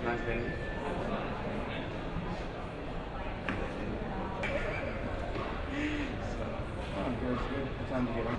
Nice venue. Oh, good. What time do you get in?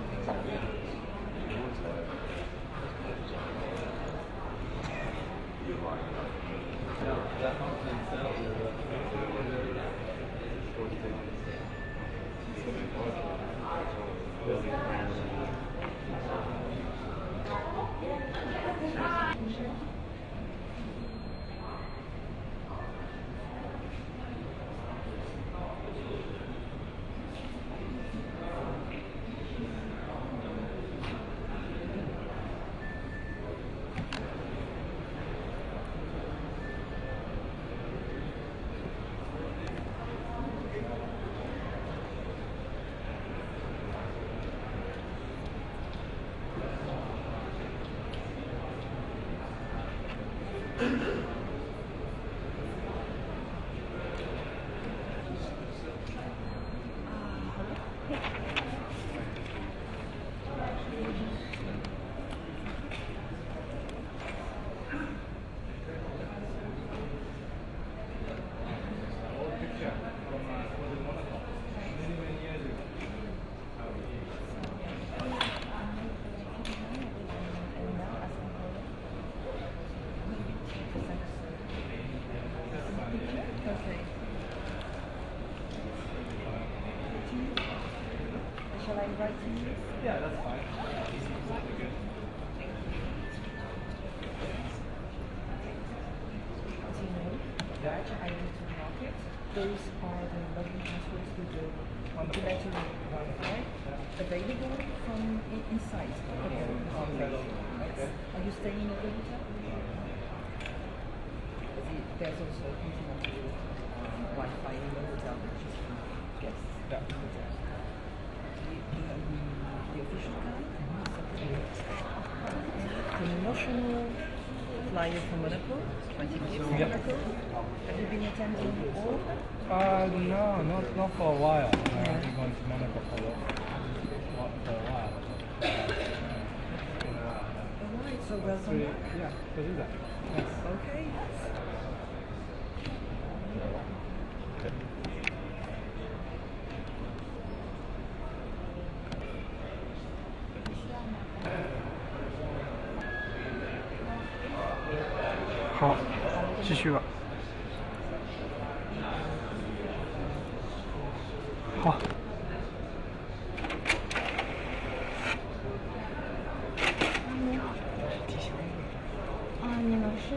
Shall I write to you? Yeah, that's fine. Do you know that I went to the market? Those are the lovely passwords with the letter right? Available from inside. Okay. Are you staying in a good hotel? There's also continental Wi-Fi in the hotel, which is yes. Yeah. The official card, the promotional flyer from Monaco, 20 minutes from Monaco. Have you been attending all of them? No, not for a while. I've been going to Monaco for a while. Alright, so welcome back. Yeah, we'll do that. Yes. Okay.好，继续吧。好。你好。你们是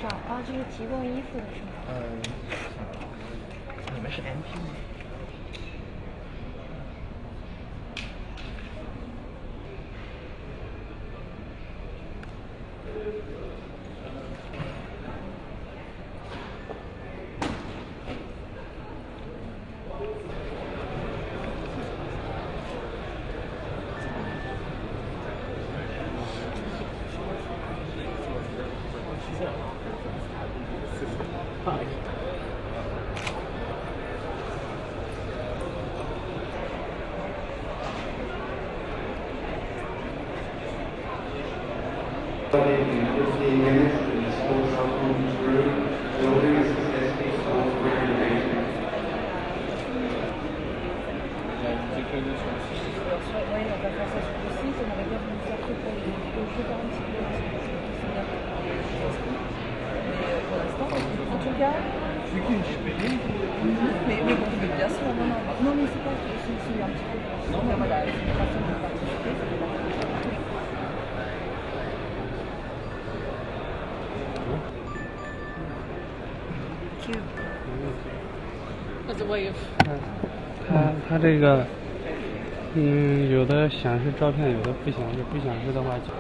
找就是提供衣服的是吗？你们是 MP 吗？In 15 minutes, the school shopping through building a successful school recreation. Oui, on va faire ça sur le site, on aurait bien voulu faire que pour les jeux par un petit peu, parce que c'est bien. Mais pour l'instant, en tout cas. Mais bon, je veux bien sûr, non, mais c'est pas, c'est un petit peu. Non, mais voilà, c'est une façon de participer, ça fait partie. As a way of 它这个，有的显示照片，有的不显示，不显示的话就。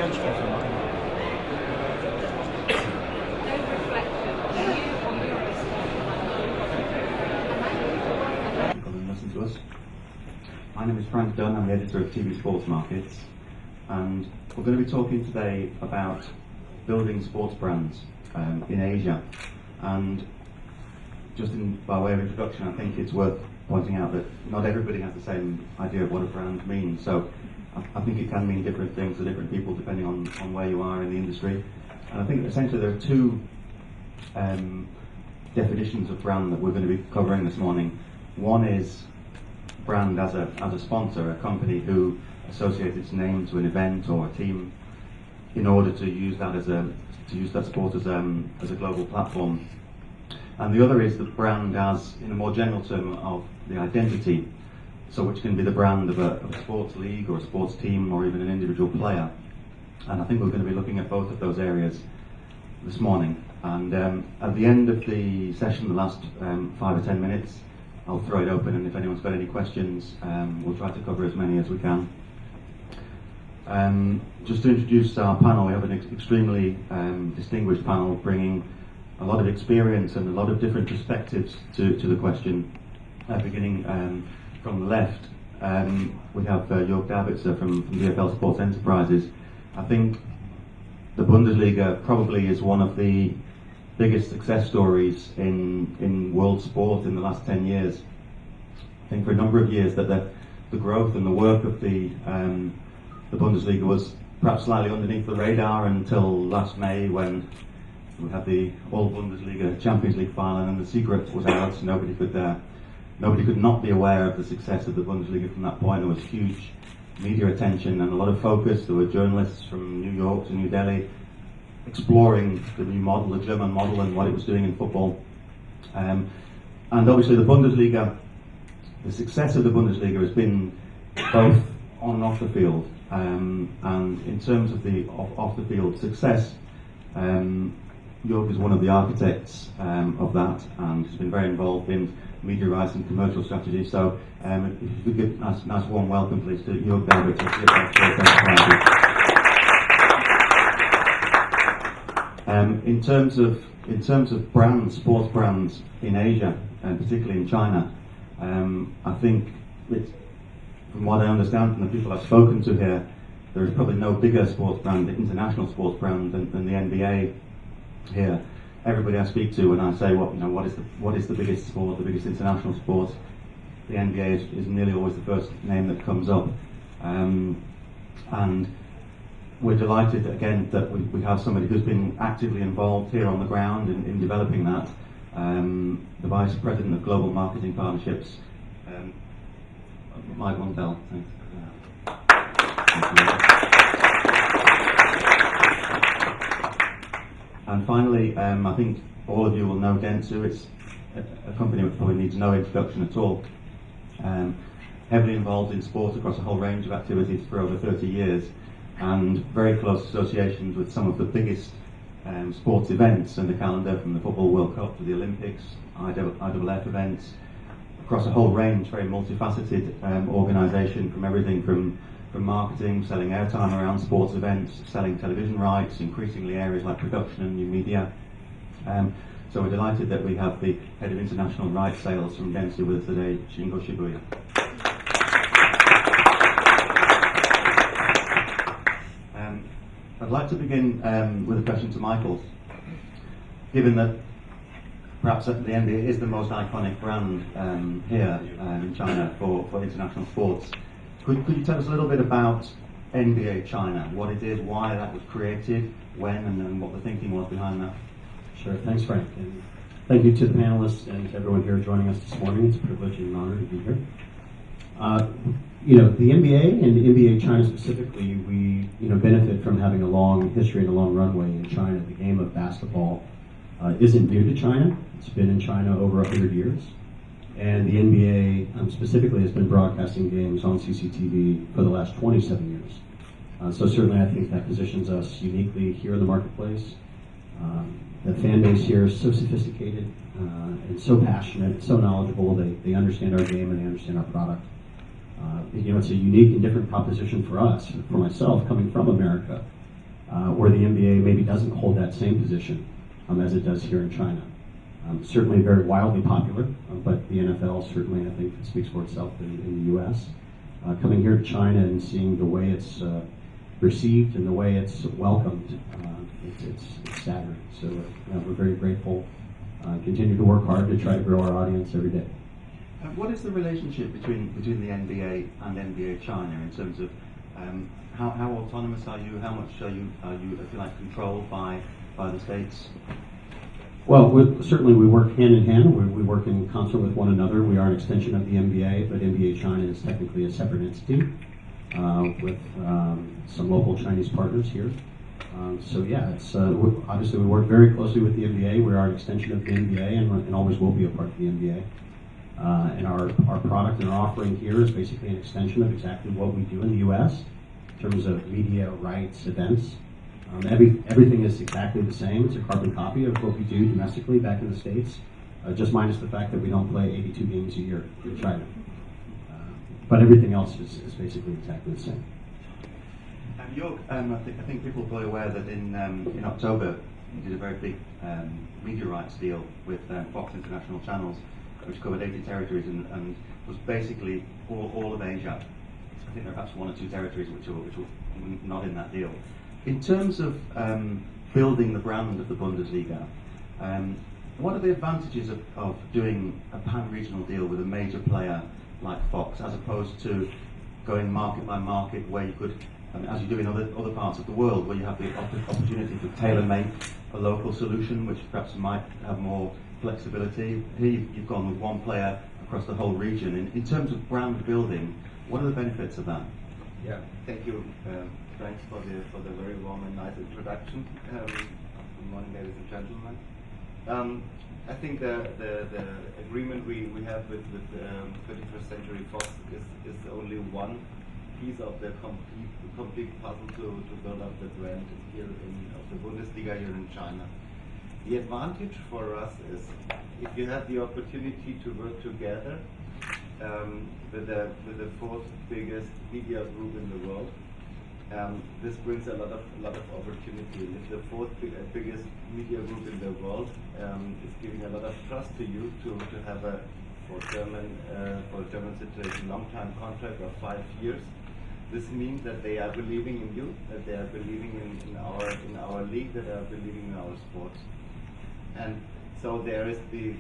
French came to mind. Come and listen to us. My name is Frank Dunn, I'm the editor of TV Sports Markets, and we're going to be talking today about building sports brands in Asia. And just by way of introduction, I think it's worth pointing out that not everybody has the same idea of what a brand means. So I think it can mean different things to different people depending on where you are in the industry. And I think essentially there are two definitions of brand that we're going to be covering this morning. One is brand as a sponsor, a company who associates its name to an event or a team in order to use that sport as a global platform. And the other is the brand as, in a more general term, of the identity, so which can be the brand of a sports league or a sports team or even an individual player. And I think we're going to be looking at both of those areas this morning. And at the end of the session, the last 5 or 10 minutes, I'll throw it open, and if anyone's got any questions, we'll try to cover as many as we can. Just to introduce our panel, we have an extremely distinguished panel bringing a lot of experience and a lot of different perspectives to the question. Beginning from the left, we have Jörg Davidser from DFL Sports Enterprises. I think the Bundesliga probably is one of the biggest success stories in world sport in the last 10 years. I think for a number of years that the growth and the work of the Bundesliga was perhaps slightly underneath the radar until last May, when we had the All Bundesliga Champions League final, and the secret was out. So nobody could not be aware of the success of the Bundesliga from that point. There was huge media attention and a lot of focus. There were journalists from New York to New Delhi exploring the new model, the German model, and what it was doing in football. And obviously the Bundesliga, the success of the Bundesliga has been both on and off the field. And in terms of the off the field success, Jörg is one of the architects of that, and has been very involved in media rights and commercial strategy. So if you could give a nice warm welcome please to Jörg Davidser. In terms of brands, sports brands in Asia, and particularly in China, I think from what I understand from the people I've spoken to here, there is probably no bigger sports brand, international sports brand, than the NBA here. Everybody I speak to, when I say what is the biggest sport, the biggest international sport, the NBA is nearly always the first name that comes up. And we're delighted again that we have somebody who's been actively involved here on the ground in developing that. The Vice President of Global Marketing Partnerships, Mike Montel. Thanks. And finally, I think all of you will know Dentsu. It's a company which probably needs no introduction at all. Heavily involved in sport across a whole range of activities for over 30 years, and very close associations with some of the biggest sports events in the calendar, from the Football World Cup to the Olympics, IAAF events, across a whole range, very multifaceted organisation, from everything from marketing, selling airtime around sports events, selling television rights, increasingly areas like production and new media. So we're delighted that we have the Head of International Rights Sales from Dentsu with us today, Shingo Shibuya. I'd like to begin with a question to Michael. Given that perhaps the NBA is the most iconic brand here in China for international sports, could you tell us a little bit about NBA China, what it is, why that was created, when, and then what the thinking was behind that? Sure, thanks Frank, and thank you to the panelists and to everyone here joining us this morning. It's a privilege and an honor to be here. The NBA and the NBA China specifically, we benefit from having a long history and a long runway in China. The game of basketball isn't new to China. It's been in China over 100 years. And the NBA specifically has been broadcasting games on CCTV for the last 27 years. So certainly I think that positions us uniquely here in the marketplace. The fan base here is so sophisticated and so passionate, so knowledgeable. They understand our game and they understand our product. It's a unique and different proposition for us. For myself, coming from America, where the NBA maybe doesn't hold that same position as it does here in China. Certainly very wildly popular, but the NFL certainly, I think, speaks for itself in the U.S. Coming here to China and seeing the way it's received and the way it's welcomed, it's staggering. So we're very grateful. Continue to work hard to try to grow our audience every day. What is the relationship between the NBA and NBA China in terms of how autonomous are you? How much are you if you like, controlled by the states? Well, certainly we work hand in hand. We work in concert with one another. We are an extension of the NBA, but NBA China is technically a separate entity with some local Chinese partners here. So yeah, it's obviously we work very closely with the NBA. We are an extension of the NBA and always will be a part of the NBA. And our product and our offering here is basically an extension of exactly what we do in the U.S. in terms of media, rights, events. Everything is exactly the same. It's a carbon copy of what we do domestically back in the States, just minus the fact that we don't play 82 games a year in China. But everything else is basically exactly the same. Jörg, I think people are probably aware that in October you did a very big media rights deal with Fox International Channels, which covered 80 territories and was basically all of Asia. I think there are perhaps one or two territories which were not in that deal. In terms of building the brand of the Bundesliga, what are the advantages of doing a pan-regional deal with a major player like Fox, as opposed to going market by market, where you could, as you do in other parts of the world, where you have the opportunity to tailor-make a local solution, which perhaps might have more flexibility? Here you've gone with one player across the whole region. In terms of brand building, what are the benefits of that? Yeah, thank you. Thanks for the very warm and nice introduction. Good morning, ladies and gentlemen. I think the agreement we have with 21st Century Fox is only one piece of the complete puzzle to build up the brand here of the Bundesliga here in China. The advantage for us is if you have the opportunity to work together with the fourth biggest media group in the world. This brings a lot of opportunity. And if the fourth biggest media group in the world is giving a lot of trust to you to have for German situation long-term contract of 5 years, this means that they are believing in you, that they are believing in our league, that they are believing in our sports. And so there is the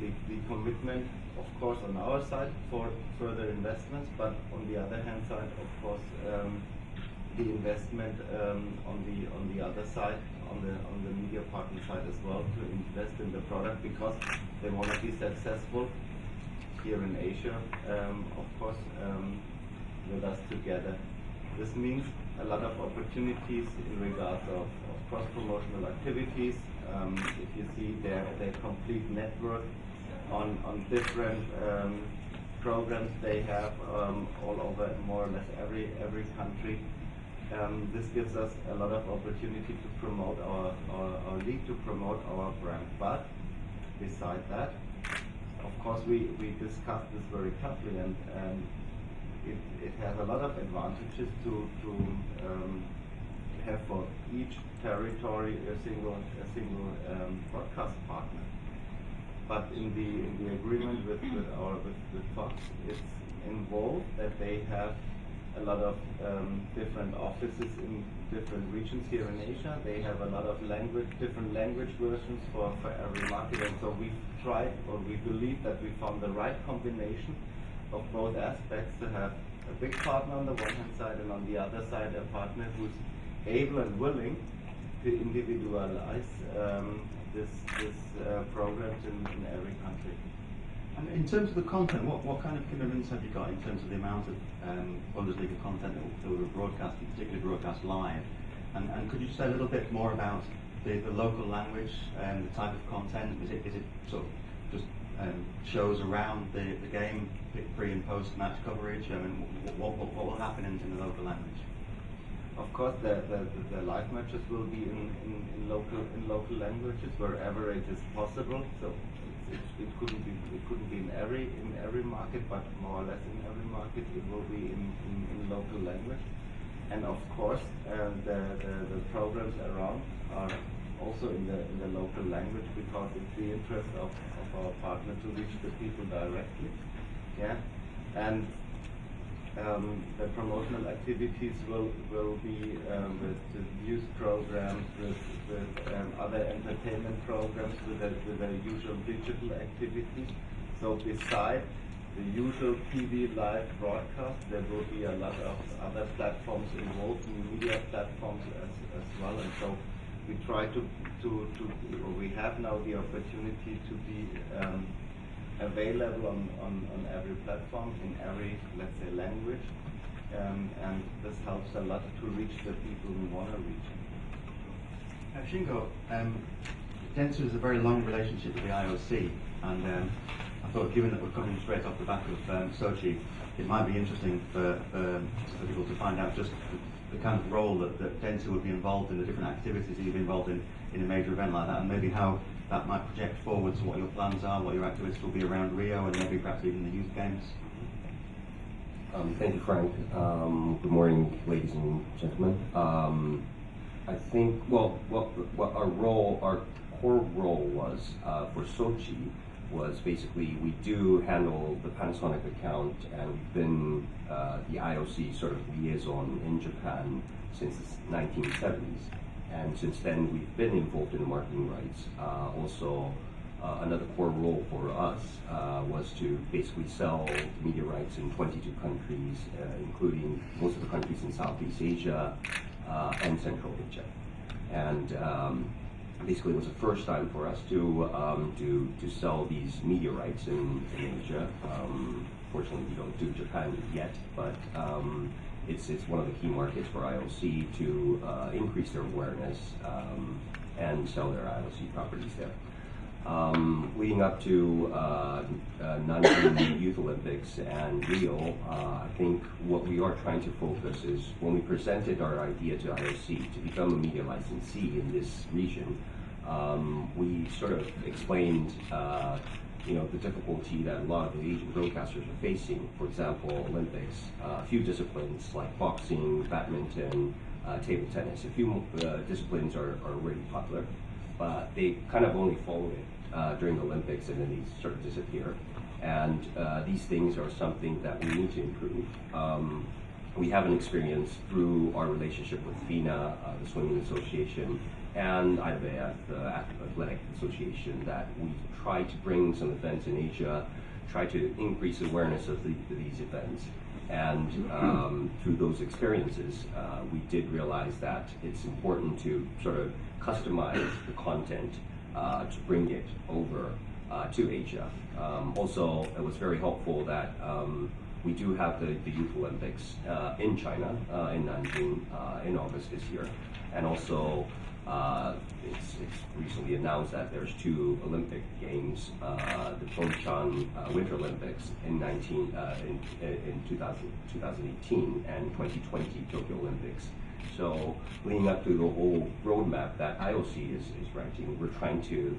commitment, of course, on our side for further investments, but on the other hand side, of course, the investment on the other side, on the media partner side as well, to invest in the product because they want to be successful here in Asia, of course, with us together. This means a lot of opportunities in regards of cross-promotional activities. If you see their complete network on different programs they have all over more or less every country. This gives us a lot of opportunity to promote our league, to promote our brand. But beside that, of course, we discussed this very carefully, and it has a lot of advantages to have for each territory a single broadcast partner. But in the agreement with Fox, it's involved that they have a lot of different offices in different regions here in Asia. They have a lot of different language versions for every market, and so we tried, or we believe that we found the right combination of both aspects, to have a big partner on the one hand side, and on the other side a partner who's able and willing to individualize this programs in every country. And in terms of the content, what kind of commitments have you got in terms of the amount of Bundesliga content that will be broadcast, particularly broadcast live? And could you say a little bit more about the local language and the type of content? Is it sort of just shows around the game, pre and post match coverage? I mean, what will happen in the local language? Of course, the live matches will be in local languages wherever it is possible. So it couldn't be in every market, but more or less in every market it will be in local language. and of course the programs around are also in the local language, because it's the interest of our partner to reach the people directly. Yeah, and the promotional activities will be with the youth programs, with other entertainment programs, with the usual digital activities. So beside the usual TV live broadcast, there will be a lot of other platforms involved, new media platforms as well. And so we try or we have now the opportunity to be available on every platform, in every, let's say, language, and this helps a lot to reach the people we want to reach. Shingo, Dentsu has a very long relationship with the IOC, and I thought, given that we're coming straight off the back of Sochi, it might be interesting for people to find out just the kind of role that Dentsu would be involved in, the different activities that you'd be involved in a major event like that, and maybe how that might project forward to what your plans are, what your activities will be around Rio, and maybe perhaps even the youth games. Thank you, Frank. Good morning, ladies and gentlemen. I think, well, what our core role was for Sochi was basically we do handle the Panasonic account, and we've been the IOC sort of liaison in Japan since the 1970s. And since then, we've been involved in the marketing rights. Also, another core role for us was to basically sell media rights in 22 countries, including most of the countries in Southeast Asia and Central Asia. And basically, it was the first time for us to sell these media rights in Asia. Fortunately, we don't do Japan yet, but it's one of the key markets for IOC to increase their awareness and sell their IOC properties there. Leading up to Nanjing Youth Olympics and Rio, I think what we are trying to focus is when we presented our idea to IOC to become a media licensee in this region, we sort of explained the difficulty that a lot of the Asian broadcasters are facing. For example, Olympics, a few disciplines like boxing, badminton, table tennis, a few disciplines are already popular, but they kind of only follow it during the Olympics, and then they sort of disappear. And these things are something that we need to improve. We have an experience through our relationship with FINA, the Swimming Association, and IWF, the Athletic Association, that we try to bring some events in Asia, try to increase awareness of these events. And through those experiences, we did realize that it's important to sort of customize the content to bring it over to Asia. Also, it was very helpful that we do have the Youth Olympics in China, in Nanjing, in August this year. And also, it's recently announced that there's 2 Olympic Games, the Pyeongchang Winter Olympics in 2018 and 2020 Tokyo Olympics. So leading up to the whole roadmap that IOC is writing, we're trying to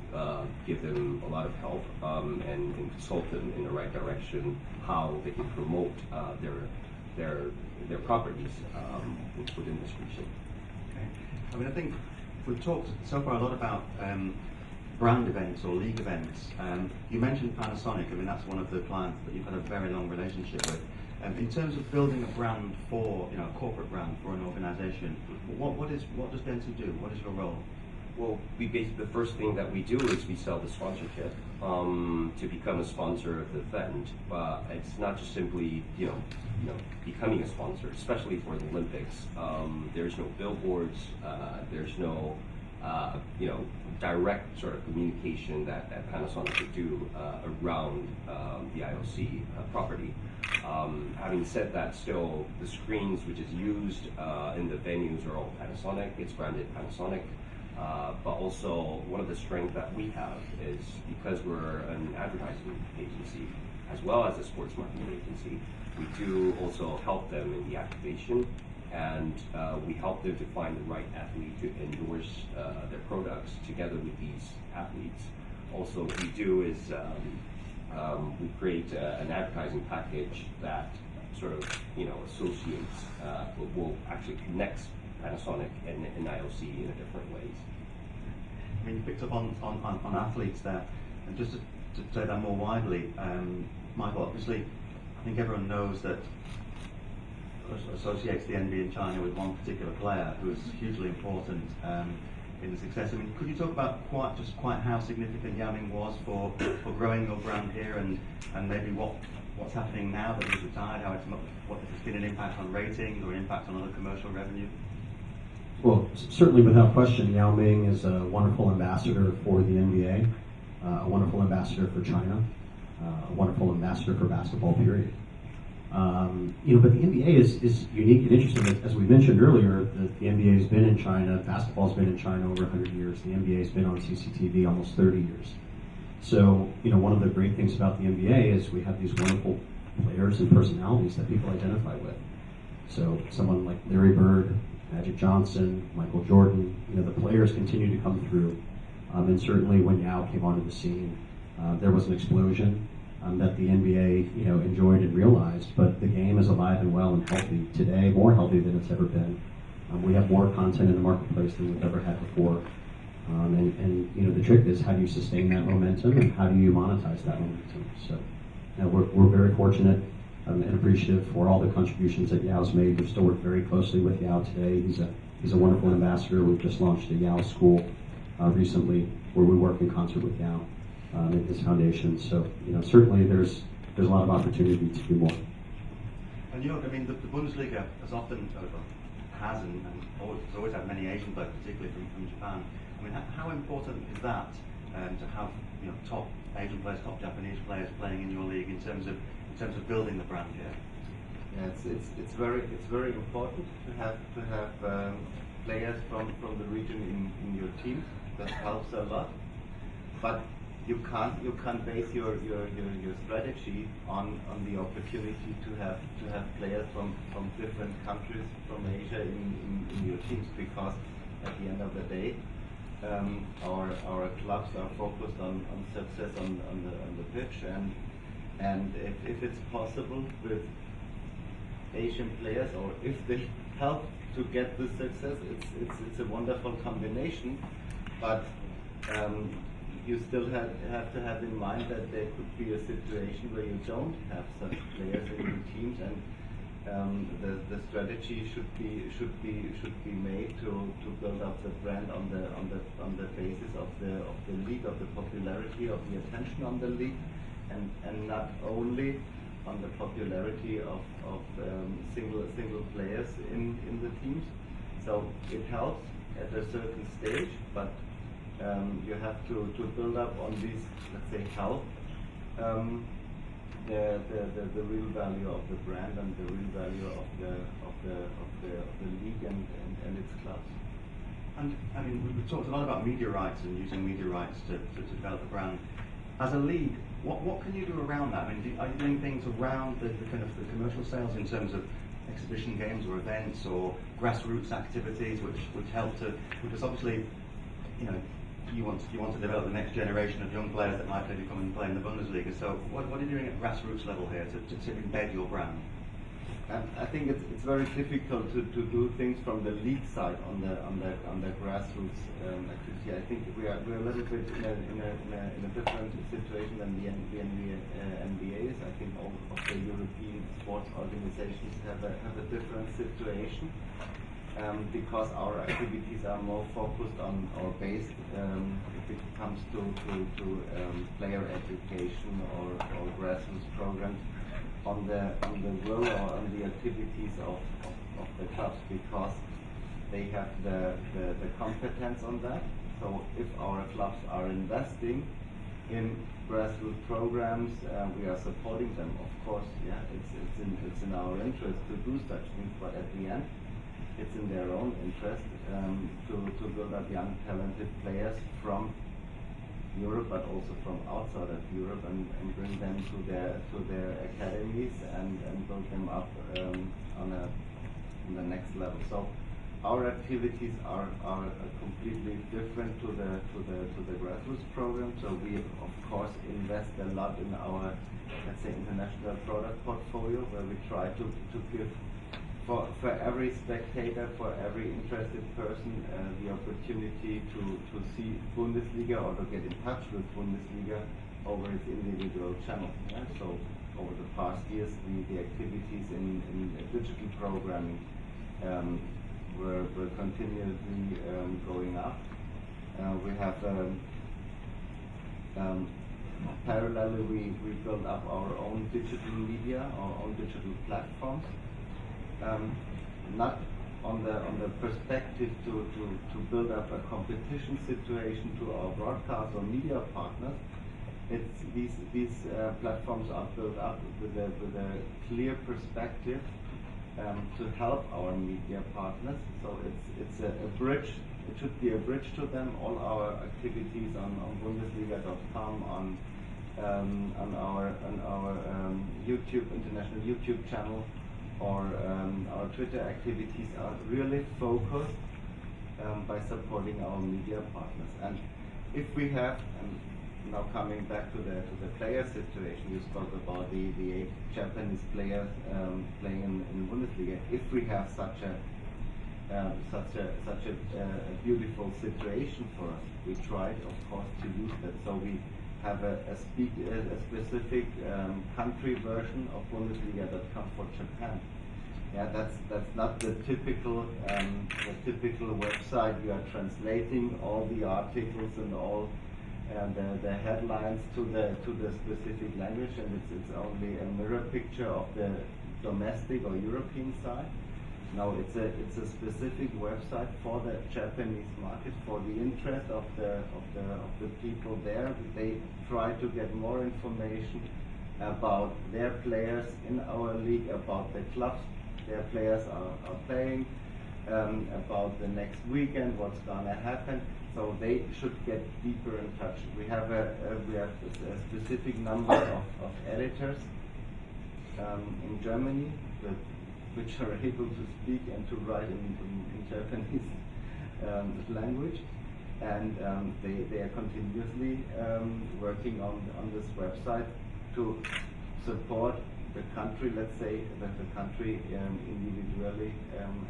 give them a lot of help and consult them in the right direction, how they can promote their properties within this region. Okay. I mean, I think we've talked so far a lot about brand events or league events. You mentioned Panasonic. I mean, that's one of the clients that you've had a very long relationship with. In terms of building a brand for, a corporate brand for an organization, what does Dentsu do? What is your role? Well, the first thing that we do is we sell the sponsorship to become a sponsor of the event. But it's not just simply becoming a sponsor, especially for the Olympics. There's no billboards. There's no direct sort of communication that Panasonic could do around the IOC property. Having said that, still the screens which is used in the venues are all Panasonic. It's branded Panasonic. But also, one of the strengths that we have is because we're an advertising agency as well as a sports marketing agency, we do also help them in the activation, and we help them to find the right athlete to endorse their products together with these athletes. Also, what we do is we create an advertising package that sort of associates, will actually connect Panasonic and IOC in a different ways. I mean, you picked up on athletes there, and just to say that more widely, Michael, obviously, I think everyone knows that associates the NBA in China with one particular player who is hugely important in the success. I mean, could you talk about quite how significant Yao Ming was for growing your brand here, and maybe what's happening now that he's retired, what has been an impact on ratings or an impact on other commercial revenue? Well, certainly without question, Yao Ming is a wonderful ambassador for the NBA, a wonderful ambassador for China, a wonderful ambassador for basketball, period. But the NBA is unique and interesting. As we mentioned earlier, the NBA has been in China, basketball's been in China over 100 years. The NBA has been on CCTV almost 30 years. So, one of the great things about the NBA is we have these wonderful players and personalities that people identify with. So someone like Larry Bird, Magic Johnson, Michael Jordan, the players continue to come through. And certainly when Yao came onto the scene, there was an explosion that the NBA, enjoyed and realized. But the game is alive and well and healthy today, more healthy than it's ever been. We have more content in the marketplace than we've ever had before. And the trick is, how do you sustain that momentum and how do you monetize that momentum? So we're very fortunate and appreciative for all the contributions that Yao's made. We still work very closely with Yao today. He's a wonderful ambassador. We've just launched a Yao school recently where we work in concert with Yao and his foundation. So certainly there's a lot of opportunity to do more. And the Bundesliga has often has always had many Asian players, particularly from Japan. I mean, how important is that to have top Asian players, top Japanese players playing in your league in terms of building the brand here? Yeah, it's very important to have players from the region in your team. That helps a lot. But you can't base your strategy on the opportunity to have players from different countries from Asia in your teams, because at the end of the day, our clubs are focused on success on the pitch, and if it's possible with Asian players, or if they help to get the success, it's a wonderful combination. But you still have to have in mind that there could be a situation where you don't have such players in your teams, and the strategy should be made to build up the brand on the basis of the league, of the popularity, of the attention on the league, and not only on the popularity of single players in the teams. So it helps at a certain stage, but you have to build up on these, let's say, health, the real value of the brand and the real value of the league and its clubs. And I mean, we've talked a lot about media rights and using media rights to develop the brand. As a league, what can you do around that? I mean, are you doing things around the kind of the commercial sales in terms of exhibition games or events or grassroots activities, which help to, because obviously, you want to develop the next generation of young players that might maybe come and play in the Bundesliga. So what are you doing at grassroots level here to embed your brand? I think it's very difficult to do things from the league side on the grassroots activity. I think we're a little bit in a different situation than the NBA is. I think all of the European sports organizations have a different situation. Because our activities are more focused on or based, if it comes to player education or grassroots programs, on the will or on the activities of the clubs, because they have the competence on that. So if our clubs are investing in grassroots programs, we are supporting them. Of course, yeah, it's in our interest to do such things, but at the end, it's in their own interest to build up young talented players from Europe, but also from outside of Europe, and bring them to their academies and build them up on the next level. So our activities are completely different to the grassroots program. So we of course invest a lot in our, let's say, international product portfolio, where we try to give for every spectator, for every interested person, the opportunity to see Bundesliga or to get in touch with Bundesliga over its individual channels. Yeah? So over the past years, the activities in digital programming were continuously going up. We have parallelly we built up our own digital media, our own digital platforms. Not on the perspective to build up a competition situation to our broadcast or media partners. It's these platforms are built up with a clear perspective to help our media partners. So it's a bridge. It should be a bridge to them. All our activities on Bundesliga.com, on our YouTube international YouTube channel, or our Twitter activities are really focused by supporting our media partners. And if we have, and now coming back to the player situation, you spoke about the 8 Japanese players playing in Bundesliga. If we have such a beautiful situation for us, we try, of course, to use that. So we have a specific country version of Bundesliga.com for Japan. Yeah, that's not the typical website. You are translating all the articles and all the headlines to the specific language, and it's only a mirror picture of the domestic or European side. No, it's a specific website for the Japanese market, for the interest of the people there. They try to get more information about their players in our league, about the clubs their players are playing, about the next weekend, what's gonna happen. So they should get deeper in touch. We have a specific number of editors in Germany which are able to speak and to write in Japanese language, and they are continuously working on this website to support the country, let's say, the country individually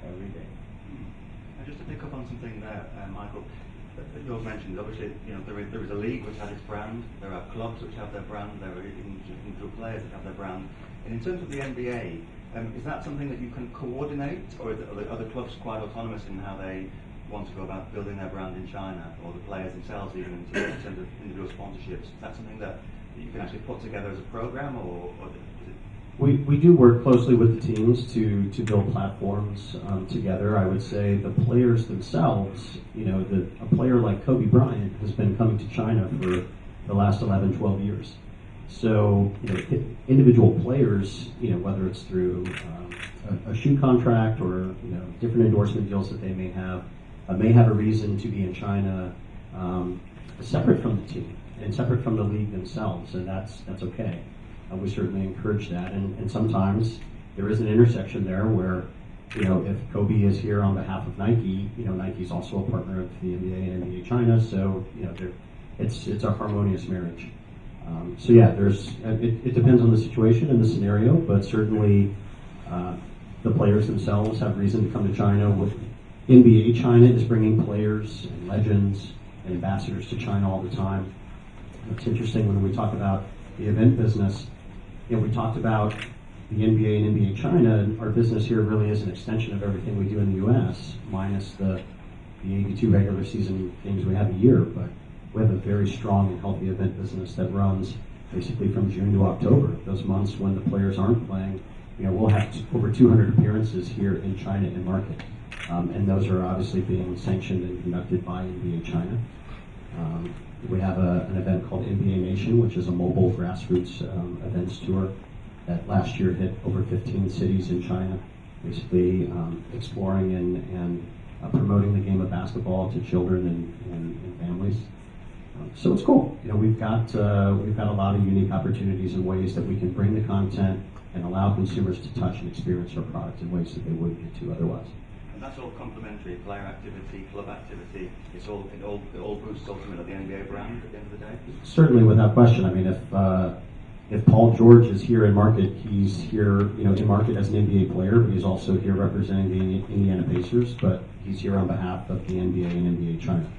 every day. And just to pick up on something there, Michael, that you mentioned, obviously, there is a league which has its brand, there are clubs which have their brand, there are individual players that have their brand. And in terms of the NBA, is that something that you can coordinate, or are the clubs quite autonomous in how they want to go about building their brand in China, or the players themselves, even in terms of individual sponsorships? Is that something that you can actually put together as a program, or is it? We do work closely with the teams to build platforms together. I would say the players themselves, a player like Kobe Bryant has been coming to China for the last 11, 12 years. So, individual players, whether it's through a shoe contract or, different endorsement deals that they may have a reason to be in China separate from the team and separate from the league themselves, and that's okay. We certainly encourage that, and sometimes there is an intersection there where, if Kobe is here on behalf of Nike, Nike's also a partner of the NBA and NBA China, so it's a harmonious marriage. So yeah, it depends on the situation and the scenario, but certainly the players themselves have reason to come to China. With NBA China is bringing players and legends and ambassadors to China all the time. It's interesting when we talk about the event business. We talked about the NBA and NBA China. Our business here really is an extension of everything we do in the U.S., minus the 82 regular season games we have a year. But we have a very strong and healthy event business that runs basically from June to October. Those months when the players aren't playing, we'll have over 200 appearances here in China in market. And those are obviously being sanctioned and conducted by NBA China. We have an event called NBA Nation, which is a mobile grassroots events tour that last year hit over 15 cities in China, basically exploring and promoting the game of basketball to children and families. So it's cool. We've got a lot of unique opportunities and ways that we can bring the content and allow consumers to touch and experience our products in ways that they wouldn't get to otherwise. And that's all complementary, player activity, club activity. It all boosts ultimately the NBA brand at the end of the day. Certainly, without question. I mean, if Paul George is here in market, he's here, in market as an NBA player, but he's also here representing the Indiana Pacers. But he's here on behalf of the NBA and NBA China.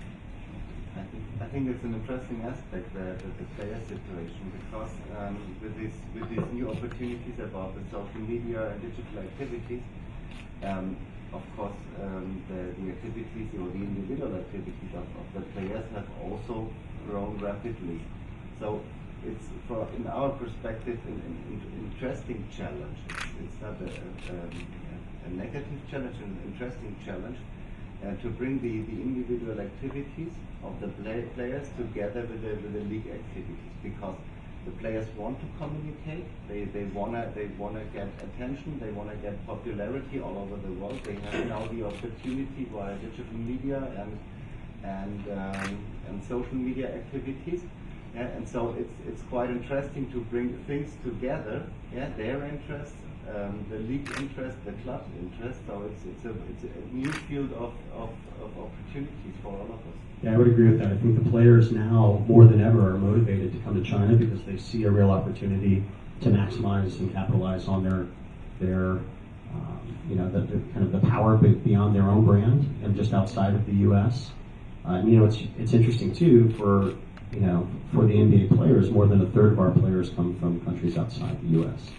I think it's an interesting aspect, the player situation, because with these new opportunities about the social media and digital activities, of course, the activities or the individual activities of the players have also grown rapidly. So it's, in our perspective, an interesting challenge. It's not a negative challenge, an interesting challenge. To bring the individual activities of the players together with the league activities, because the players want to communicate, they wanna get attention, they wanna get popularity all over the world. They have now the opportunity via digital media and social media activities. Yeah, and so it's quite interesting to bring things together. Yeah, their interests, the league interest, the club interest. So it's a new field of opportunities for all of us. Yeah, I would agree with that. I think the players now more than ever are motivated to come to China because they see a real opportunity to maximize and capitalize on their the kind of the power beyond their own brand and just outside of the U.S. It's interesting too for the NBA players, more than a third of our players come from countries outside the U.S.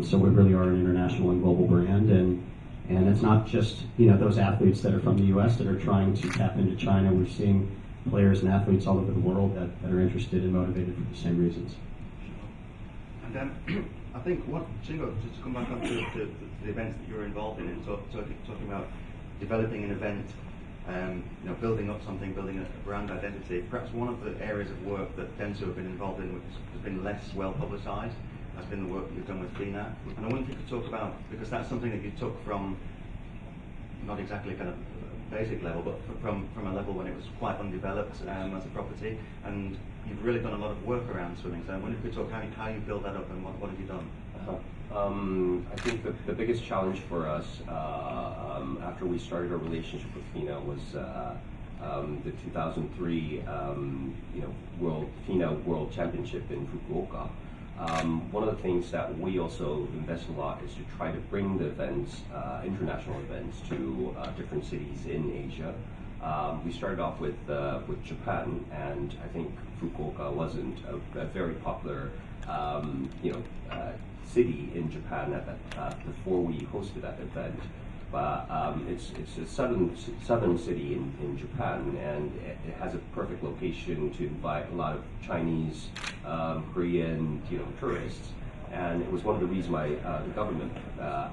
So we really are an international and global brand, and it's not just those athletes that are from the U.S. that are trying to tap into China. We're seeing players and athletes all over the world that are interested and motivated for the same reasons. And I think Shingo, just to come back onto the events that you're involved in, and talking about developing an event. Building up something, building a brand identity. Perhaps one of the areas of work that Dentsu have been involved in, which has been less well publicised, has been the work that you've done with FINA. And I wonder if you could talk about, because that's something that you took from, not exactly kind of basic level, but from a level when it was quite undeveloped as a property, and you've really done a lot of work around swimming. So I wonder if you could talk how you build that up and what have you done? I think the biggest challenge for us after we started our relationship with FINA was the 2003 FINA World Championship in Fukuoka. One of the things that we also invest a lot is to try to bring the events, international events, to different cities in Asia. We started off with Japan, and I think Fukuoka wasn't a very popular city in Japan before we hosted that event. But it's a southern city in Japan, and it has a perfect location to invite a lot of Chinese, Korean, tourists. And it was one of the reasons why the government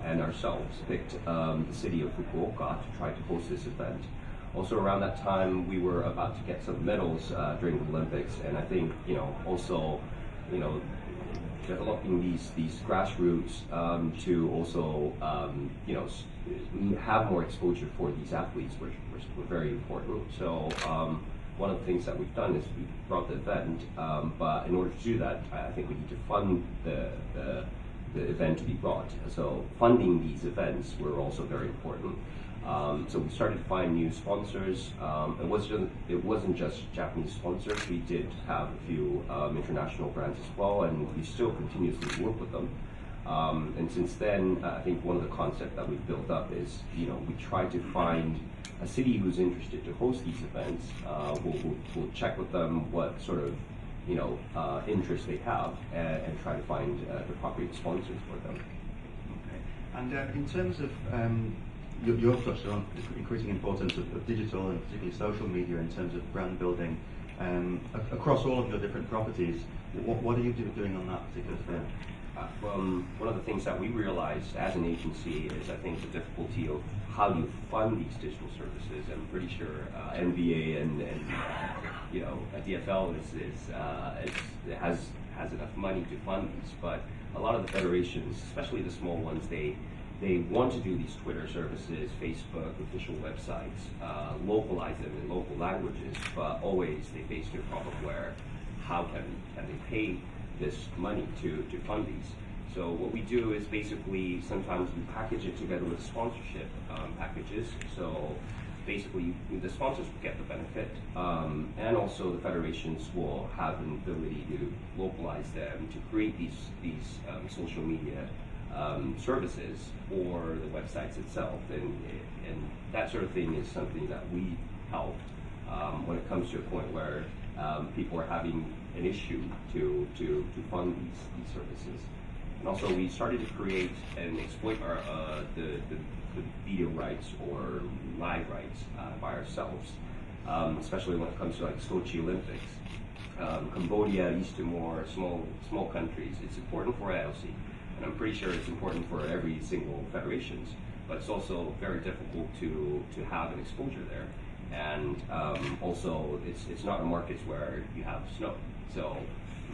and ourselves picked the city of Fukuoka to try to host this event. Also around that time, we were about to get some medals during the Olympics, and I think also developing these grassroots to also have more exposure for these athletes were very important. So one of the things that we've done is we brought the event, but in order to do that, I think we need to fund the event to be brought. So funding these events were also very important. So we started to find new sponsors. It wasn't just Japanese sponsors. We did have a few international brands as well, and we still continuously work with them. And since then, I think one of the concepts that we've built up is, we try to find a city who's interested to host these events. We'll check with them what sort of interest they have, and try to find the appropriate sponsors for them. Okay. And in terms of you also touched on the increasing importance of digital and particularly social media in terms of brand building across all of your different properties. What are you doing on that particular front? One of the things that we realized as an agency is, I think, the difficulty of how you fund these digital services. I'm pretty sure NBA and DFL has enough money to fund these, but a lot of the federations, especially the small ones, they want to do these Twitter services, Facebook, official websites, localize them in local languages, but always they face the problem where how can they pay this money to fund these? So what we do is basically sometimes we package it together with sponsorship packages. So basically the sponsors get the benefit, and also the federations will have an ability to localize them to create these social media services or the websites itself, and that sort of thing is something that we help when it comes to a point where people are having an issue to fund these services. And also we started to create and exploit our the video rights or live rights by ourselves, especially when it comes to like Sochi Olympics. Cambodia, East Timor, small countries. It's important for IOC, and I'm pretty sure it's important for every single federations, but it's also very difficult to have an exposure there. And also, it's not in markets where you have snow. So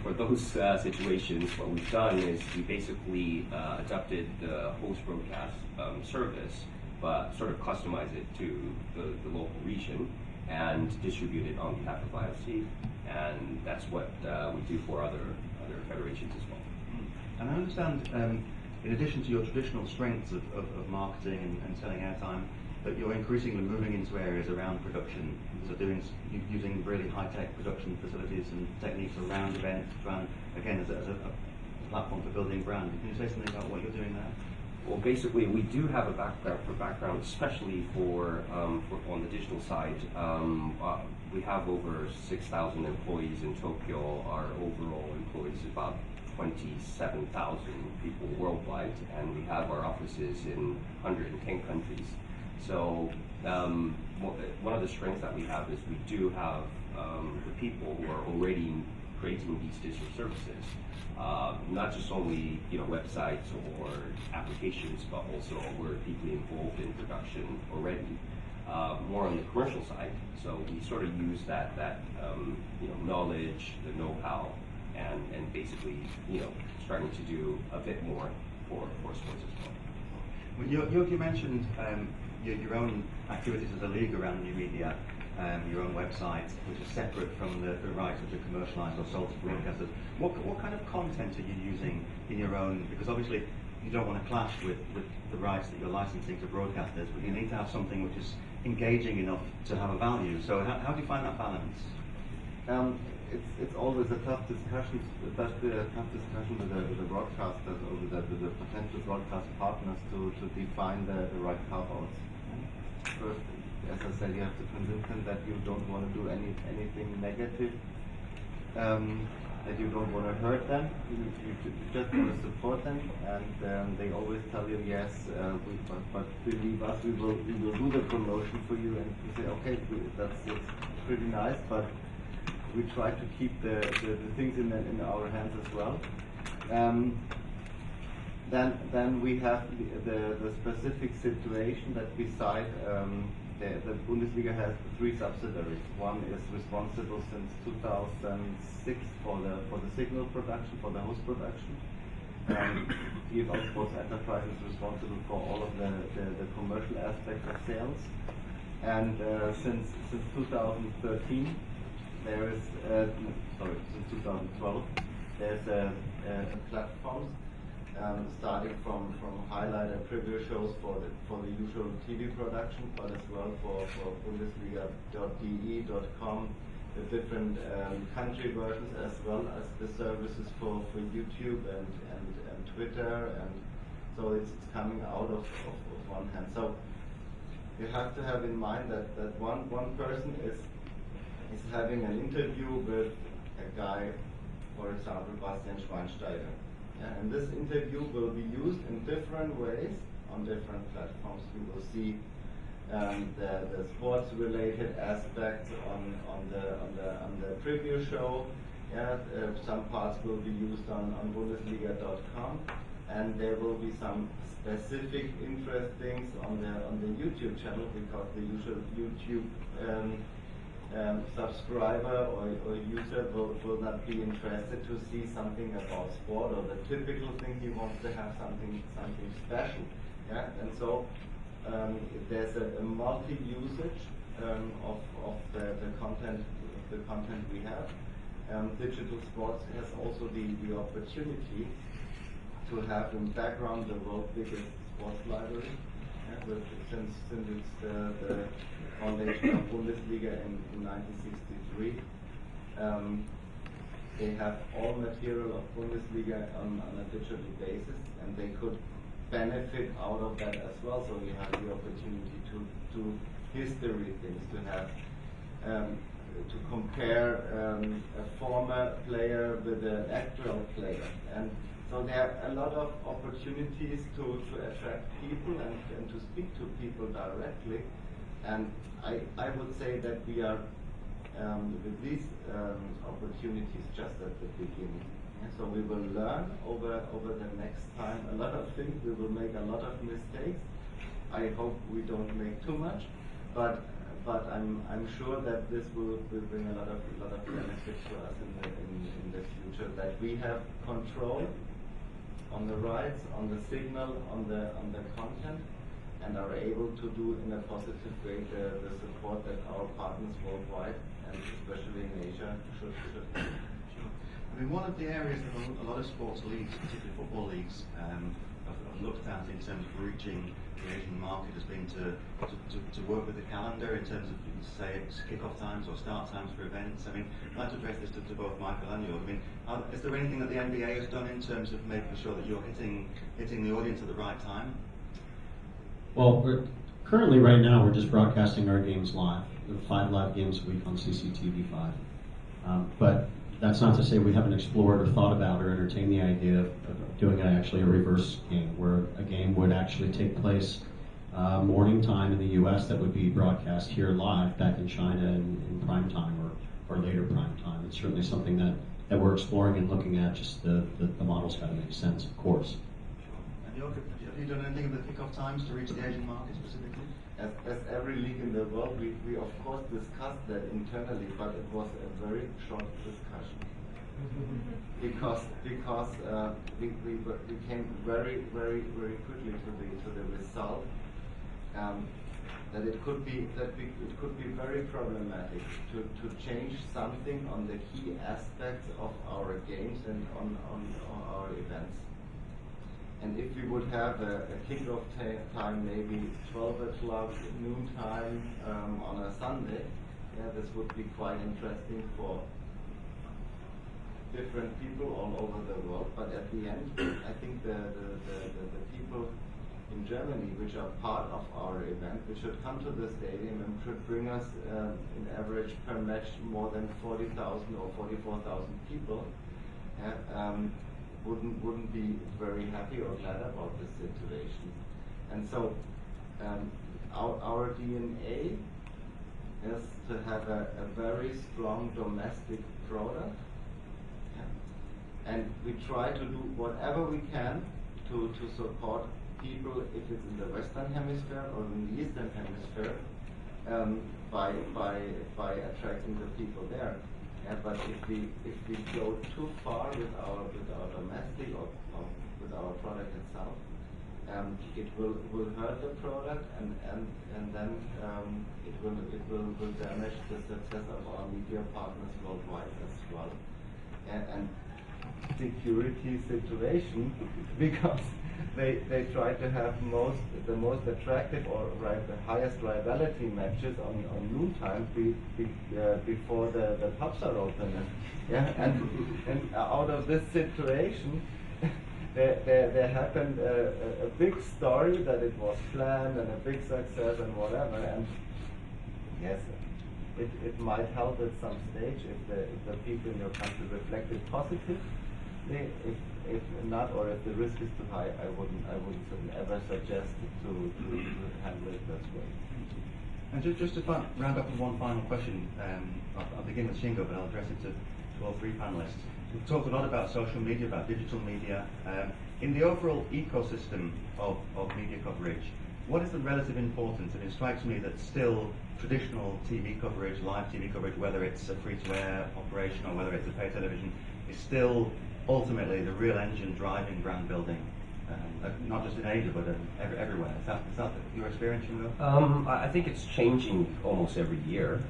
for those situations, what we've done is we basically adapted the host broadcast service, but sort of customize it to the local region and distribute it on behalf of IOC. And that's what we do for other federations as well. And I understand, in addition to your traditional strengths of marketing and selling airtime, that you're increasingly moving into areas around production, so using really high-tech production facilities and techniques around events, again, as a platform for building brand. Can you say something about what you're doing there? Well, basically, we do have a background, especially for on the digital side. We have over 6,000 employees in Tokyo. Our overall employees is about 27,000 people worldwide, and we have our offices in 110 countries. So one of the strengths that we have is we do have the people who are already creating these digital services, not just only websites or applications, but also we're deeply involved in production already, more on the commercial side. So we sort of use that knowledge, the know-how, and basically starting to do a bit more for sports as well. Well, you mentioned your own activities as a league around new media, your own website, which is separate from the rights which are commercialized or sold to broadcasters. What kind of content are you using in your own? Because obviously you don't want to clash with the rights that you're licensing to broadcasters, but you need to have something which is engaging enough to have a value. So how do you find that balance? It's always a tough discussion, especially a tough discussion with the broadcasters or with the potential broadcast partners to define the right carve-outs. First, as I said, you have to convince them that you don't want to do anything negative, that you don't want to hurt them, you just want to support them, and they always tell you, yes, but believe us, we will do the promotion for you, and you say, okay, that's pretty nice, but we try to keep the things in our hands as well. Then we have the specific situation that beside the Bundesliga has 3 subsidiaries. One is responsible since 2006 for the signal production, for the host production. EFL Sports Enterprise is responsible for all of the commercial aspects of sales. And since 2013, there is since 2012, there's a platforms. Starting from highlight and preview shows for the usual TV production, but as well for Bundesliga.de.com, the different country versions, as well as the services for YouTube and Twitter, and so it's coming out of one hand. So you have to have in mind that one person is having an interview with a guy, for example, Bastian Schweinsteiger. Yeah, and this interview will be used in different ways on different platforms. You will see the sports-related aspects on the preview show. Yeah, some parts will be used on Bundesliga.com, and there will be some specific interest things on the YouTube channel, because the usual YouTube subscriber or user will not be interested to see something about sport, or the typical thing he wants to have something special. Yeah, and so there's a multi-usage of the content we have. Digital sports has also the opportunity to have in background the world's biggest sports library. Since it's the foundation of Bundesliga in 1963. They have all material of Bundesliga on a digital basis, and they could benefit out of that as well. So you have the opportunity to history things, to have to compare a former player with an actual player, and so there are a lot of opportunities to attract people and to speak to people directly. And I would say that we are with these opportunities just at the beginning. So we will learn over the next time a lot of things. We will make a lot of mistakes. I hope we don't make too much, but I'm sure that this will bring a lot of benefits to us in the future. That we have control on the rights, on the signal, on the content, and are able to do in a positive way the support that our partners worldwide, and especially in Asia, should do. I mean, one of the areas that a lot of sports leagues, particularly football leagues, have looked at in terms of reaching the Asian market has been to work with the calendar in terms of, say, kick-off times or start times for events. I mean, I'd like to address this to both Michael and you. I mean, is there anything that the NBA has done in terms of making sure that you're hitting the audience at the right time? Well, currently right now we're just broadcasting our games live. We have 5 live games a week on CCTV5. But that's not to say we haven't explored or thought about or entertained the idea of doing actually a reverse game, where a game would actually take place morning time in the U.S. that would be broadcast here live back in China in prime time or later prime time. It's certainly something that we're exploring and looking at. Just the model's got to make sense, of course. And have you done anything with the kickoff times to reach the Asian market specifically? As every league in the world, we of course discussed that internally, but it was a very short discussion. because we came very quickly to the result that it could be very problematic to change something on the key aspects of our games and on our events. And if we would have a kickoff time, maybe 12 o'clock noon time on a Sunday, this would be quite interesting for different people all over the world. But at the end, I think the people in Germany, which are part of our event, which should come to the stadium and should bring us, in average per match, more than 40,000 or 44,000 people, wouldn't be very happy or glad about this situation. And so our DNA is to have a very strong domestic product, and we try to do whatever we can to support people, if it's in the Western Hemisphere or in the Eastern Hemisphere, by attracting the people there. But if we go too far with our domestic or with our product itself, it will hurt the product, and then it will damage the success of our media partners worldwide as well. And security situation, because they try to have the most attractive or the highest rivalry matches on noontime before the pubs are open. And out of this situation, there happened a big story that it was planned and a big success and whatever. And yes, it might help at some stage if the people in your country reflect it positively. If not, or if the risk is too high, I wouldn't ever suggest to handle it that way. And just to round up with one final question, I'll begin with Shingo, but I'll address it to all 3 panelists. We've talked a lot about social media, about digital media. In the overall ecosystem of media coverage, what is the relative importance? And it strikes me that still traditional TV coverage, live TV coverage, whether it's a free-to-air operation or whether it's a pay television, is still ultimately the real engine driving brand building. not just in Asia, but everywhere. Is that your experience, Hugo? I think it's changing almost every year.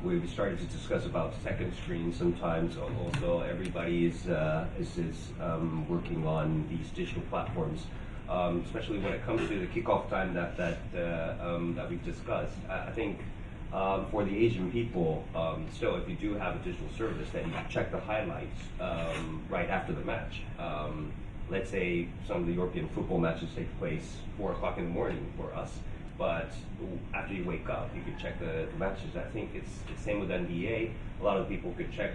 We started to discuss about second screen sometimes. Also, everybody is working on these digital platforms, especially when it comes to the kickoff time that we've discussed. I think for the Asian people, still, if you do have a digital service, then you can check the highlights right after the match. Let's say some of the European football matches take place 4 o'clock in the morning for us, but after you wake up, you can check the matches. I think it's the same with NBA. A lot of people could check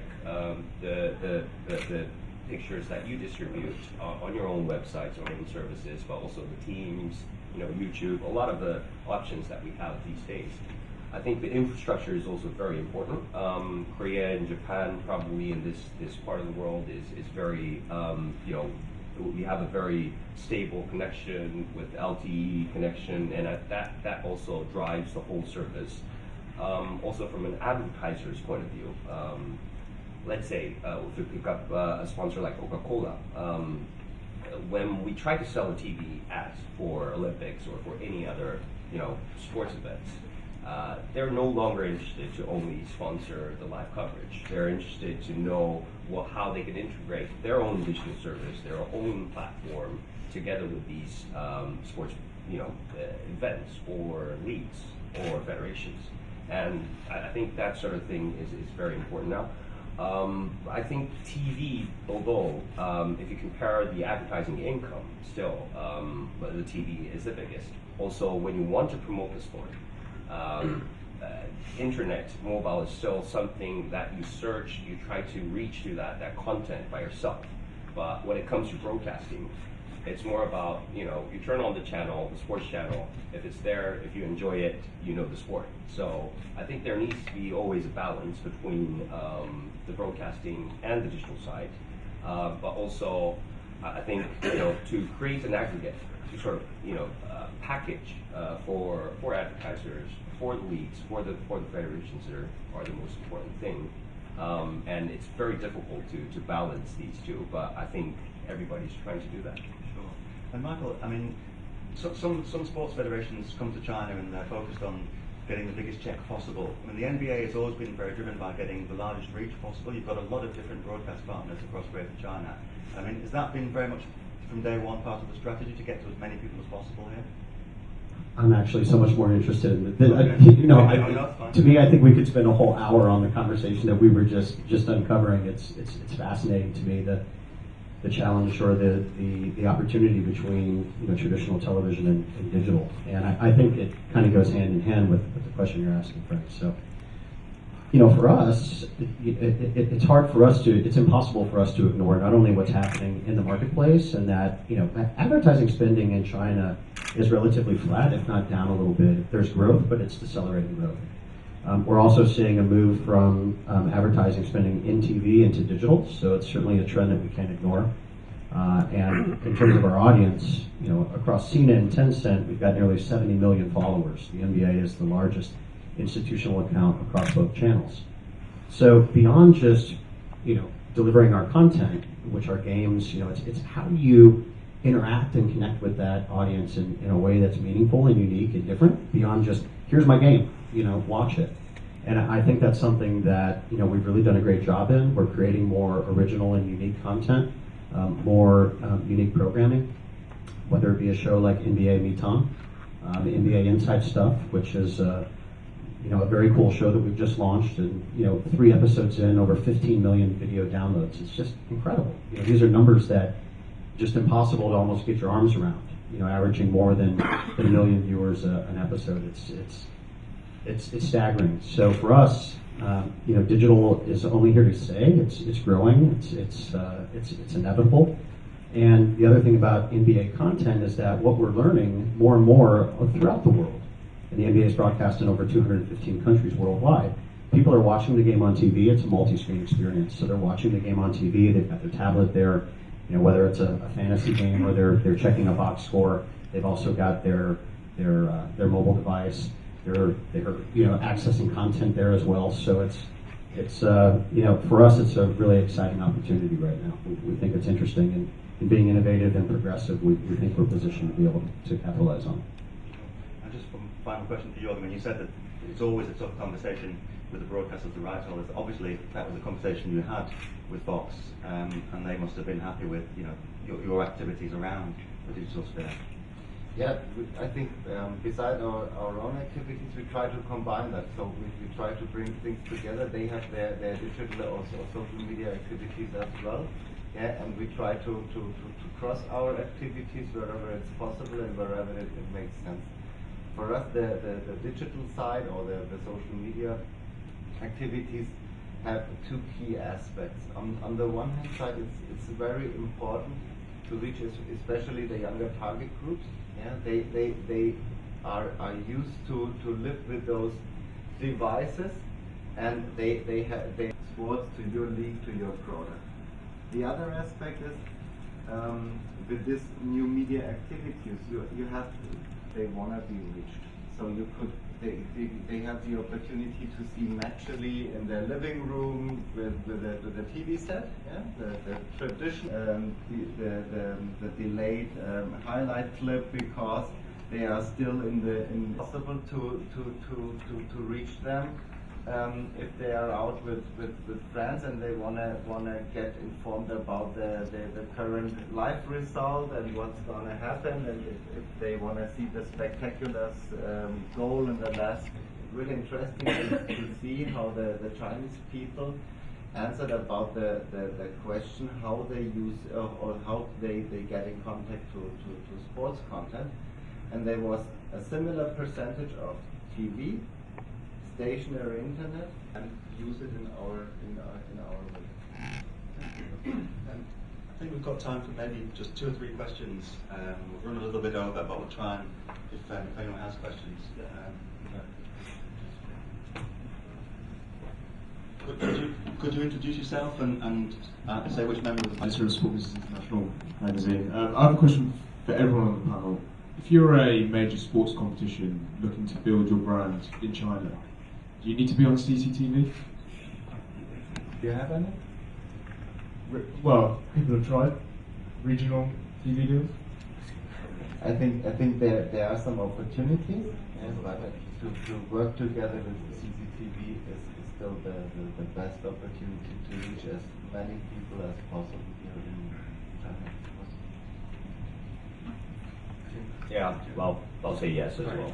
the pictures that you distribute on your own websites or own services, but also the teams, YouTube, a lot of the options that we have these days. I think the infrastructure is also very important. Korea and Japan, probably in this part of the world, is very, we have a very stable connection with LTE connection, and that also drives the whole service. Also from an advertiser's point of view, let's say if we pick up a sponsor like Coca-Cola, when we try to sell a TV ad for Olympics or for any other sports events, they're no longer interested to only sponsor the live coverage. They're interested to know how they can integrate their own digital service, their own platform, together with these sports, events or leagues or federations. And I think that sort of thing is very important now. I think TV, although if you compare the advertising income, still the TV is the biggest. Also, when you want to promote the sport, internet, mobile is still something that you search, you try to reach to that content by yourself. But when it comes to broadcasting, it's more about, you turn on the channel, the sports channel, if it's there, if you enjoy it, the sport. So I think there needs to be always a balance between the broadcasting and the digital side. But also, I think, to create an aggregate, to sort of, package for advertisers, for the leagues, for the federations are the most important thing. And it's very difficult to balance these two, but I think everybody's trying to do that. Sure. And Michael, I mean, some sports federations come to China and they're focused on getting the biggest check possible. I mean, the NBA has always been very driven by getting the largest reach possible. You've got a lot of different broadcast partners across Greater China. I mean, has that been very much from day one part of the strategy to get to as many people as possible here? I'm actually so much more interested in to me, I think we could spend a whole hour on the conversation that we were just uncovering. It's fascinating to me that the challenge or the opportunity between traditional television and digital, and I think it kind of goes hand in hand with the question you're asking, Frank. So, for us, it's hard for us it's impossible for us to ignore not only what's happening in the marketplace, and that advertising spending in China is relatively flat, if not down a little bit. There's growth, but it's decelerating growth. We're also seeing a move from advertising spending in TV into digital, so it's certainly a trend that we can't ignore. And in terms of our audience, across CNET and Tencent, we've got nearly 70 million followers. The NBA is the largest institutional account across both channels. So beyond just delivering our content, which are games, it's how do you interact and connect with that audience in a way that's meaningful and unique and different beyond just here's my game, watch it. And I think that's something that we've really done a great job in. We're creating more original and unique content, more unique programming, whether it be a show like NBA Mitan, NBA Inside Stuff, which is a very cool show that we've just launched, and 3 episodes in, over 15 million video downloads. It's just incredible. These are numbers that just impossible to almost get your arms around. Averaging more than a million viewers an episode. It's staggering. So for us, digital is only here to stay. It's growing. It's inevitable. And the other thing about NBA content is that what we're learning more and more throughout the world, and the NBA is broadcast in over 215 countries worldwide. People are watching the game on TV. It's a multi-screen experience. So they're watching the game on TV. They've got their tablet there. Whether it's a fantasy game or they're checking a box score. They've also got their mobile device. They're accessing content there as well. So it's for us, it's a really exciting opportunity right now. We think it's interesting, being innovative and progressive, we think we're positioned to be able to capitalize on. And just one final question for you, when you said that it's always a tough conversation with the broadcasters, the rights holders. Obviously, that was a conversation you had with Fox, and they must have been happy with your activities around the digital sphere. Yeah, I think beside our own activities, we try to combine that. So we try to bring things together. They have their digital or social media activities as well. Yeah, and we try to cross our activities wherever it's possible and wherever it makes sense. For us, the digital side or the social media activities have two key aspects. On the one hand side, it's very important to reach especially the younger target groups. Yeah, they are used to live with those devices, and they have sports to your league, to your product. The other aspect is with this new media activities, you have they want to be reached. So you could they have the opportunity to see naturally in their living room with the TV set, yeah, the tradition, the delayed highlight clip, because they are still in possible to reach them. If they are out with friends and they wanna get informed about the current live result and what's gonna happen, and if they wanna see the spectacular goal in the last, really interesting to see how the Chinese people answered about the question how they use or how they get in contact to sports content, and there was a similar percentage of TV, stationary internet, and use it in our way. I think we've got time for maybe just 2 or 3 questions. We've run a little bit over, but we'll try and if anyone has questions. Could you introduce yourself and say which member of the Editor of Sport Business International magazine. I have a question for everyone on the panel. If you're a major sports competition looking to build your brand in China, do you need to be on CCTV? Do you have any? Well, people have tried regional TV deals. I think there are some opportunities, but to work together with CCTV is still the best opportunity to reach as many people as possible here in China. Yeah, well, I'll say yes as well.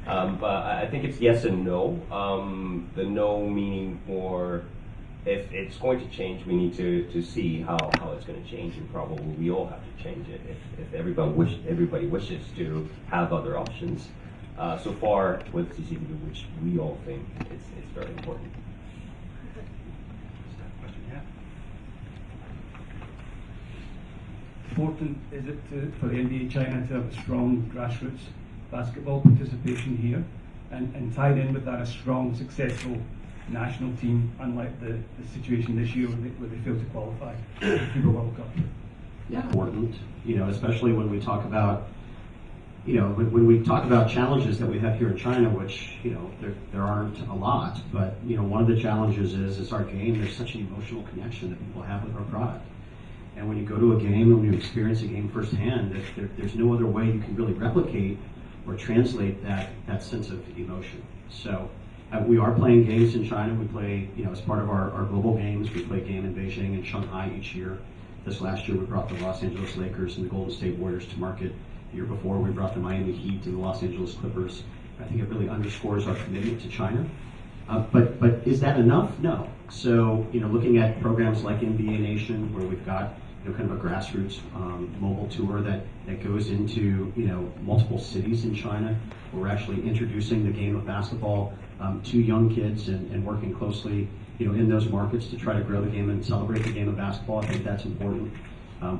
But I think it's yes and no. The no meaning more, if it's going to change, we need to see how it's going to change, and probably we all have to change it if everybody wishes to have other options. So far with CCTV, which we all think it's very important. Important is it for the NBA China to have a strong grassroots basketball participation here, and tied in with that a strong, successful national team, unlike the situation this year where they failed to qualify for the FIBA World Cup. Yeah, important. Especially when we talk about, when we talk about challenges that we have here in China, which there aren't a lot, but one of the challenges is our game. There's such an emotional connection that people have with our product. And when you go to a game and when you experience a game firsthand, there's no other way you can really replicate or translate that sense of emotion. So we are playing games in China. We play, as part of our global games, we play a game in Beijing and Shanghai each year. This last year we brought the Los Angeles Lakers and the Golden State Warriors to market. The year before we brought the Miami Heat and the Los Angeles Clippers. I think it really underscores our commitment to China. But is that enough? No. So, looking at programs like NBA Nation, where we've got kind of a grassroots mobile tour that goes into multiple cities in China, where we're actually introducing the game of basketball to young kids and working closely in those markets to try to grow the game and celebrate the game of basketball. I think that's important.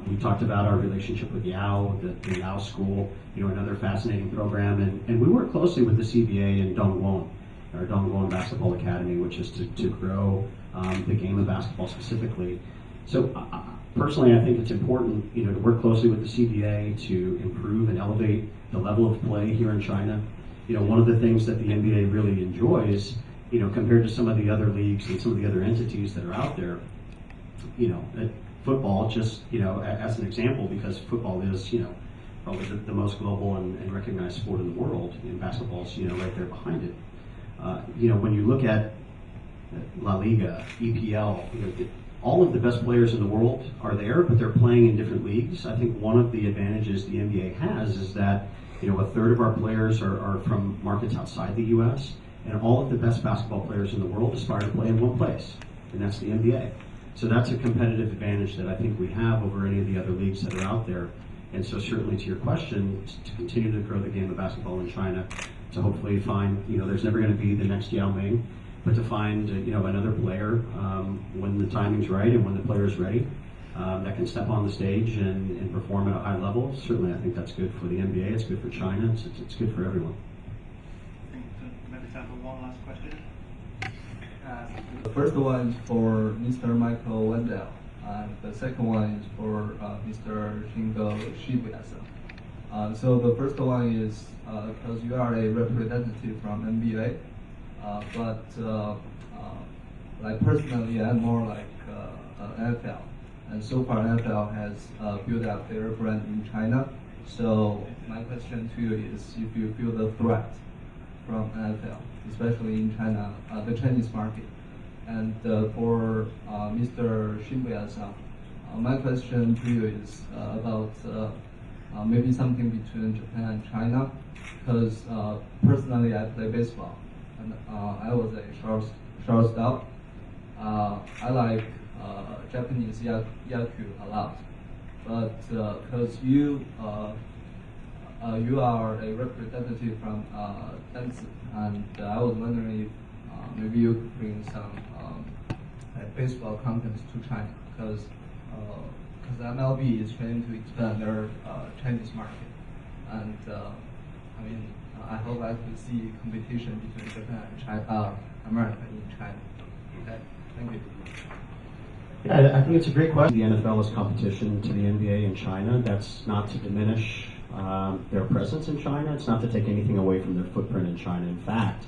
We talked about our relationship with Yao, the Yao School, another fascinating program, and we work closely with the CBA and Dongwon, our Dongwon Basketball Academy, which is to grow the game of basketball specifically. So personally, I think it's important, to work closely with the CBA to improve and elevate the level of play here in China. One of the things that the NBA really enjoys, compared to some of the other leagues and some of the other entities that are out there, football, just as an example, because football is probably the most global and recognized sport in the world, and basketball's right there behind it. When you look at La Liga, EPL, all of the best players in the world are there, but they're playing in different leagues. I think one of the advantages the NBA has is that a third of our players are from markets outside the U.S., and all of the best basketball players in the world aspire to play in one place, and that's the NBA. So that's a competitive advantage that I think we have over any of the other leagues that are out there. And so certainly to your question, to continue to grow the game of basketball in China, to hopefully find, there's never going to be the next Yao Ming, but to find, another player when the timing's right and when the player's ready, that can step on the stage and perform at a high level. Certainly I think that's good for the NBA, it's good for China, it's good for everyone. Maybe time for one last question. The first one is for Mr. Michael Wendell, and the second one is for Mr. Shingo Shibuya-san. So the first one is because you are a representative from NBA, but like personally, I'm more like NFL. And so far, NFL has built up their brand in China. So my question to you is if you feel the threat from NFL, especially in China, the Chinese market. And for Mr. Shibuya-san, my question to you is about maybe something between Japan and China, because personally I play baseball, and I was a shortstop. I like Japanese yaku a lot, but because you are a representative from Dentsu, and I was wondering if maybe you could bring some baseball contents to China, because MLB is trying to expand their Chinese market, and I hope I could see competition between Japan and China, America in China. Okay, thank you. Yeah, I think it's a great question. The NFL is competition to the NBA in China. That's not to diminish their presence in China. It's not to take anything away from their footprint in China. In fact,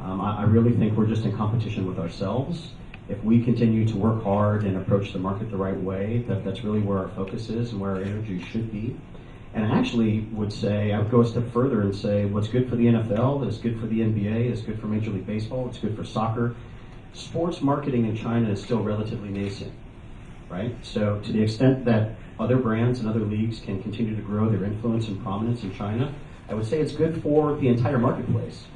I really think we're just in competition with ourselves. If we continue to work hard and approach the market the right way, that's really where our focus is and where our energy should be. And I actually would say, I would go a step further and say what's good for the NFL is good for the NBA, is good for Major League Baseball, it's good for soccer. Sports marketing in China is still relatively nascent, right? So to the extent that other brands and other leagues can continue to grow their influence and prominence in China, I would say it's good for the entire marketplace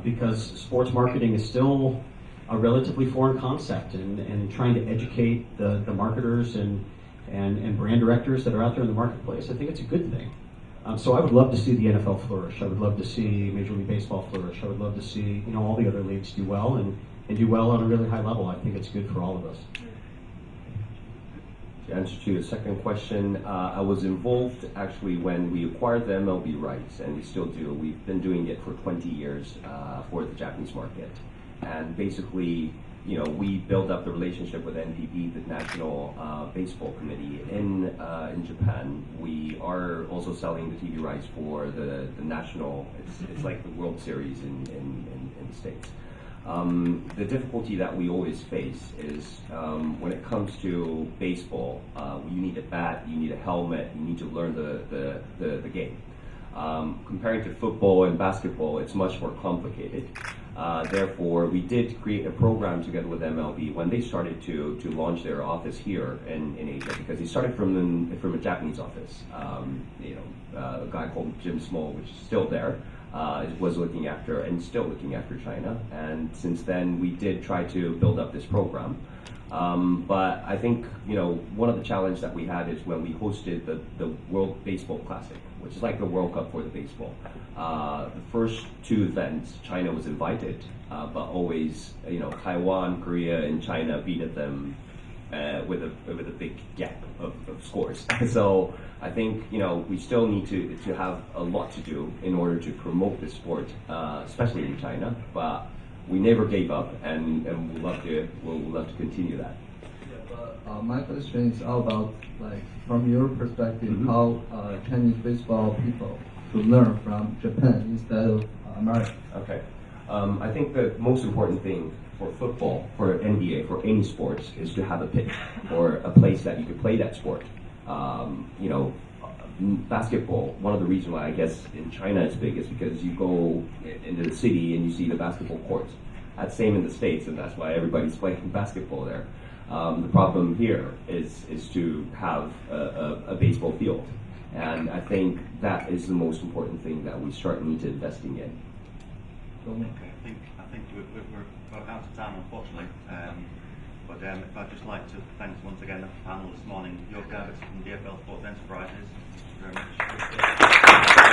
because sports marketing is still a relatively foreign concept, and trying to educate the marketers and brand directors that are out there in the marketplace, I think it's a good thing. So I would love to see the NFL flourish. I would love to see Major League Baseball flourish. I would love to see all the other leagues do well and do well on a really high level. I think it's good for all of us. To answer to your second question, I was involved actually when we acquired the MLB rights, and we still do. We've been doing it for 20 years for the Japanese market. And basically, we built up the relationship with NPB, the National Baseball Committee in Japan. We are also selling the TV rights for the national. It's like the World Series in the States. The difficulty that we always face is when it comes to baseball, you need a bat, you need a helmet, you need to learn the game. Comparing to football and basketball, it's much more complicated. Therefore, we did create a program together with MLB when they started to launch their office here in Asia, because they started from a Japanese office. A guy called Jim Small, which is still there, was looking after and still looking after China. And since then, we did try to build up this program. But I think one of the challenges that we had is when we hosted the World Baseball Classic, which is like the World Cup for the baseball. The first two events, China was invited, but always Taiwan, Korea, and China beat them with a big gap of scores. So I think we still need to have a lot to do in order to promote the sport, especially in China. But we never gave up, and we'll love to continue that. My question is all about, from your perspective, how Chinese baseball people could learn from Japan instead of America. Okay. I think the most important thing for football, for NBA, for any sports, is to have a pitch or a place that you could play that sport. You know, basketball, one of the reasons why I guess in China it's big is because you go into the city and you see the basketball courts. That's same in the States, and that's why everybody's playing basketball there. The problem here is to have a baseball field. And I think that is the most important thing that we need to investing in. Okay, I think we're out of time, unfortunately. But I'd just like to thank once again the panel this morning, Jörg Davids from DFL Sports Enterprises. Thank you very much.